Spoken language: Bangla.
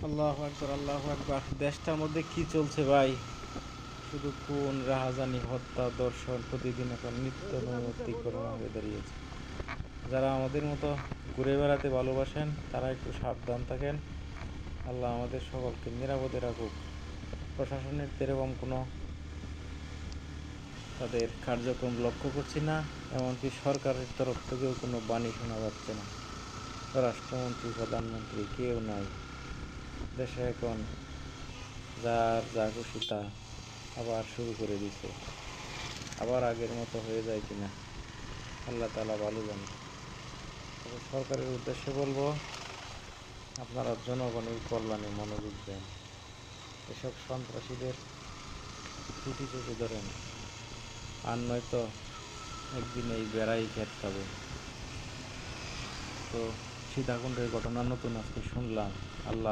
আল্লাহু আকবার, আল্লাহু আকবার। দেশটার মধ্যে কি চলছে ভাই? শুধু খুন, রাহাজানি, হত্যা, দর্শন প্রতিদিন এখন নিত্য নৈমিত্তিক ঘটনা হয়ে দাঁড়িয়েছে। যারা আমাদের মতো ঘুরে বেড়াতে ভালোবাসেন তারা একটু সাবধান থাকেন। আল্লাহ আমাদের সকলকে নিরাপদে রাখুক। প্রশাসনের এরকম কোনো তাদের কার্যক্রম লক্ষ্য করছি না, এমনকি সরকারের তরফ থেকেও কোনো বাণী শোনা যাচ্ছে না। স্বরাষ্ট্রমন্ত্রী, প্রধানমন্ত্রী কেউ নাই। দেশে এখন যার যা খুশি তা আবার শুরু করে দিছে। আবার আগের মতো হয়ে যায় কিনা আল্লাহ তাআলা ভালো জানে। তবে সরকারের উদ্দেশ্যে বলবো, আপনারা জনগণের কল্যাণে মনোযোগ দেন। এসব সন্ত্রাসীদের চুটি চেপে ধরেন, আর নয়তো একদিন এই বেড়াই খেত খাবে। তো সীতাকুণ্ডের ঘটনা নতুন আজকে শুনলাম। আল্লাহ